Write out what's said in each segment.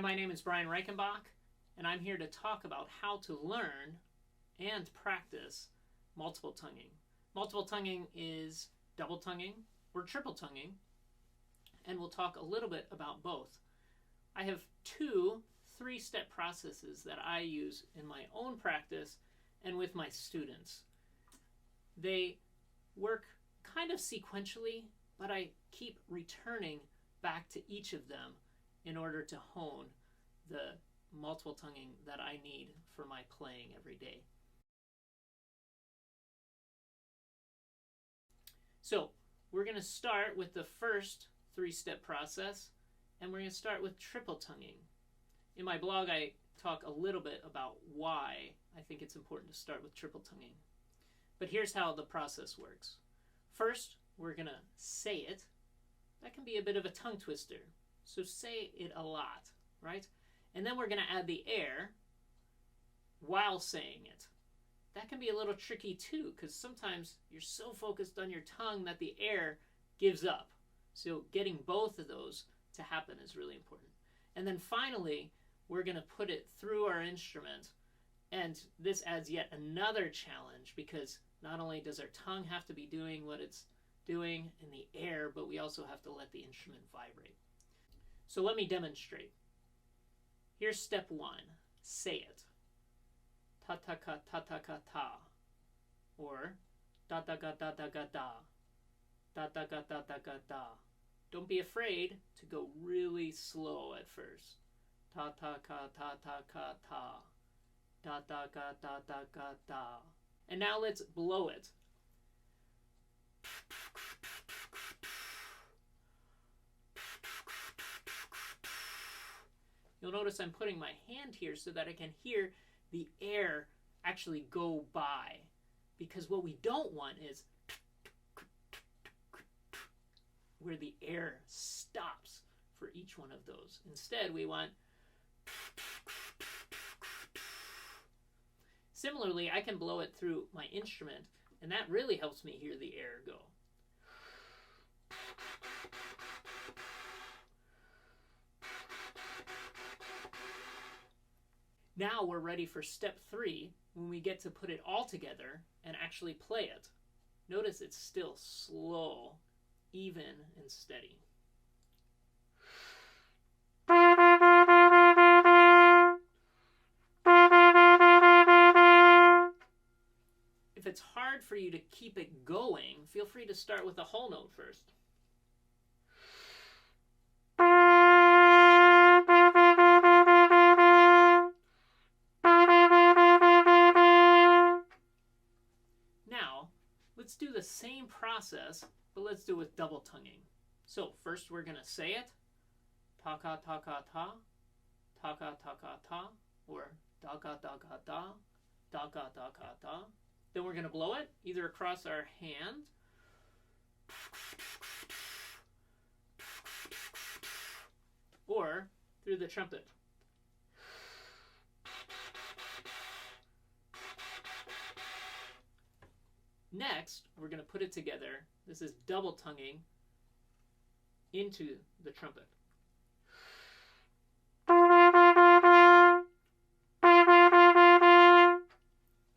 my name is Reichenbach, and I'm here to talk about how to learn and practice multiple tonguing. Multiple tonguing is double tonguing or triple tonguing, and we'll talk a little bit about both. I have two three-step processes that I use in my own practice and with my students. They work kind of sequentially, but I keep returning back to each of them in order to hone the multiple tonguing that I need for my playing every day. So we're going to start with the first three-step process, and we're going to start with triple tonguing. In my blog, I talk a little bit about why I think it's important to start with triple tonguing. But here's how the process works. First, we're going to say it. That can be a bit of a tongue twister, so say it a lot, right? And then we're going to add the air while saying it. That can be a little tricky too, because sometimes you're so focused on your tongue that the air gives up. So getting both of those to happen is really important. And then finally, we're going to put it through our instrument, and this adds yet another challenge, because not only does our tongue have to be doing what it's doing in the air, but we also have to let the instrument vibrate. So let me demonstrate. Here's step one. Say it. Ta-ta-ka, ta-ta-ka-ta. Or da-da-ga-da-da-ga-da. Da-da-ga-da-da-ga-da. Don't be afraid to go really slow at first. Ta-ta-ka, ta-ta-ka-ta. Da-da-ga-da-da-ga-da. And now let's blow it. You'll notice I'm putting my hand here so that I can hear the air actually go by. Because what we don't want is where the air stops for each one of those. Instead, we want. Similarly, I can blow it through my instrument, and that really helps me hear the air go. Now we're ready for step 3, when we get to put it all together and actually play it. Notice it's still slow, even and steady. If it's hard for you to keep it going, feel free to start with a whole note first. Now, let's do the same process, but let's do it with double tonguing. So first we're going to say it. Ta-ka-ta-ka-ta. Ta-ka-ta-ka-ta. Or da-ga-da-ga-da. Da-ga-da-ga-da. Then we're going to blow it, either across our hand or through the trumpet. Next, we're going to put it together. This is double tonguing into the trumpet.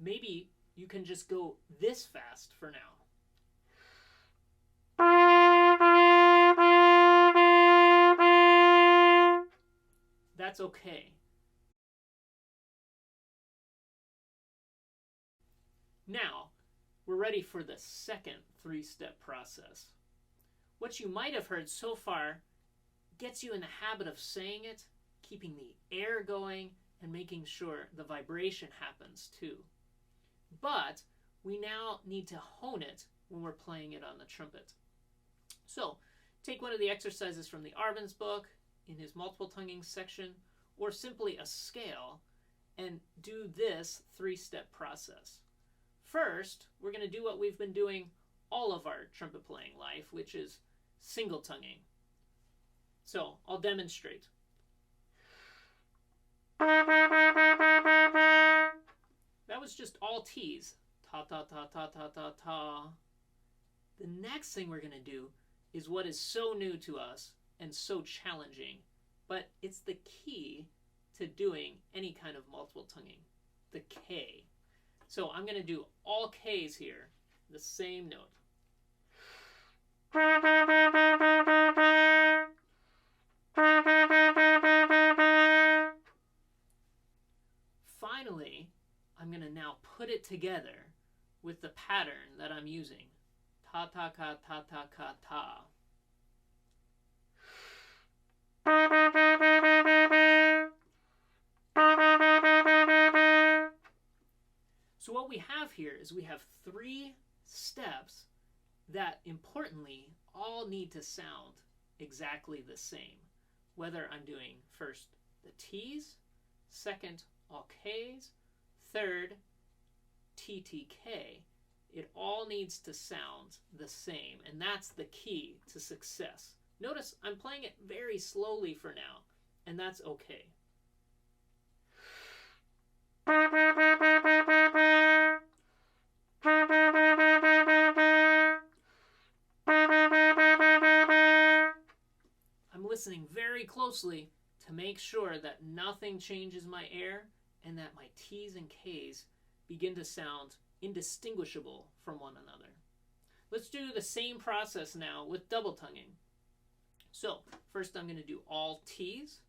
Maybe you can just go this fast for now. That's okay. Now, we're ready for the second three-step process. What you might have heard so far gets you in the habit of saying it, keeping the air going, and making sure the vibration happens too. But we now need to hone it when we're playing it on the trumpet. So take one of the exercises from the Arben's book in his multiple tonguing section, or simply a scale, and do this three-step process. First, we're going to do what we've been doing all of our trumpet playing life, which is single tonguing. So I'll demonstrate. That was just all T's. Ta ta ta ta ta ta ta. The next thing we're going to do is what is so new to us and so challenging, but it's the key to doing any kind of multiple tonguing, the K. So I'm going to do all Ks here, the same note. Finally, I'm going to now put it together with the pattern that I'm using. Ta ta ka ta ta ka ta. So what we have here is we have 3 steps that, importantly, all need to sound exactly the same. Whether I'm doing first the T's, second all K's, third TTK, it all needs to sound the same, and that's the key to success. Notice I'm playing it very slowly for now, and that's okay. I'm listening very closely to make sure that nothing changes my air and that my T's and K's begin to sound indistinguishable from one another. Let's do the same process now with double tonguing. So first I'm going to do all T's,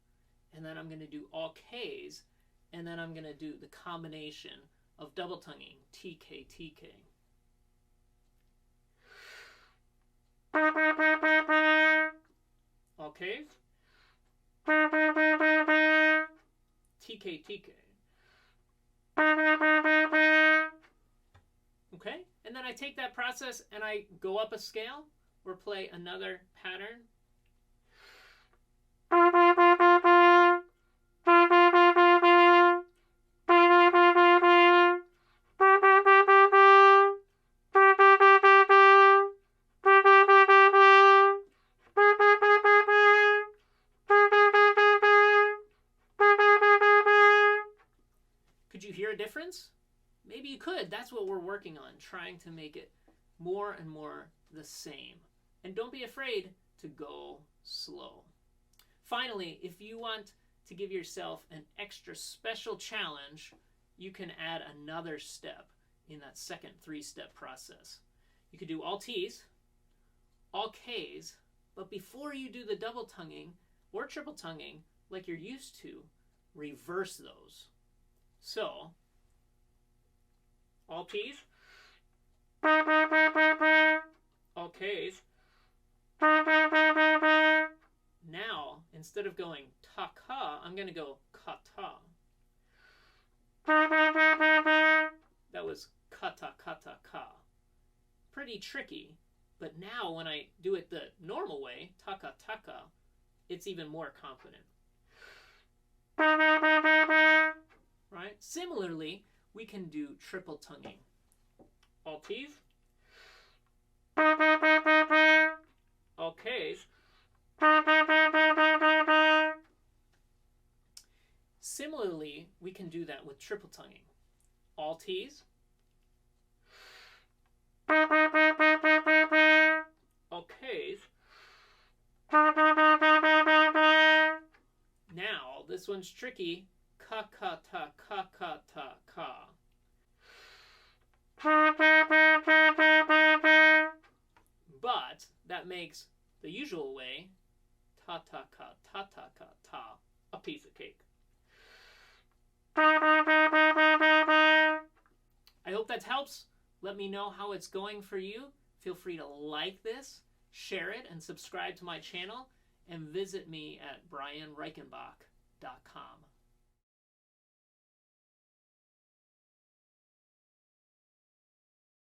and then I'm going to do all K's, and then I'm going to do the combination of double tonguing, TK, TK. All K's, TK, TK. Okay, and then I take that process and I go up a scale or play another pattern. Could you hear a difference? Maybe you could. That's what we're working on, trying to make it more and more the same. And don't be afraid to go slow. Finally, if you want to give yourself an extra special challenge, you can add another step in that second 3-step process. You could do all T's, all K's, but before you do the double tonguing or triple tonguing like you're used to, reverse those. So, all T's, all K's. Now, instead of going ta-ka, I'm going to go ka-ta. That was kata-kata-ka. Pretty tricky, but now when I do it the normal way, taka-taka, it's even more confident. Right? Similarly, we can do triple tonguing. All T's, all K's. Similarly, we can do that with triple tonguing. All T's, all K's. Now, this one's tricky. Ka-ka-ta, ka-ka-ta, ka. But that makes the usual way, ta-ta-ka, ta-ta-ka, ta, a piece of cake. I hope that helps. Let me know how it's going for you. Feel free to like this, share it, and subscribe to my channel, and visit me at brianreichenbach.com.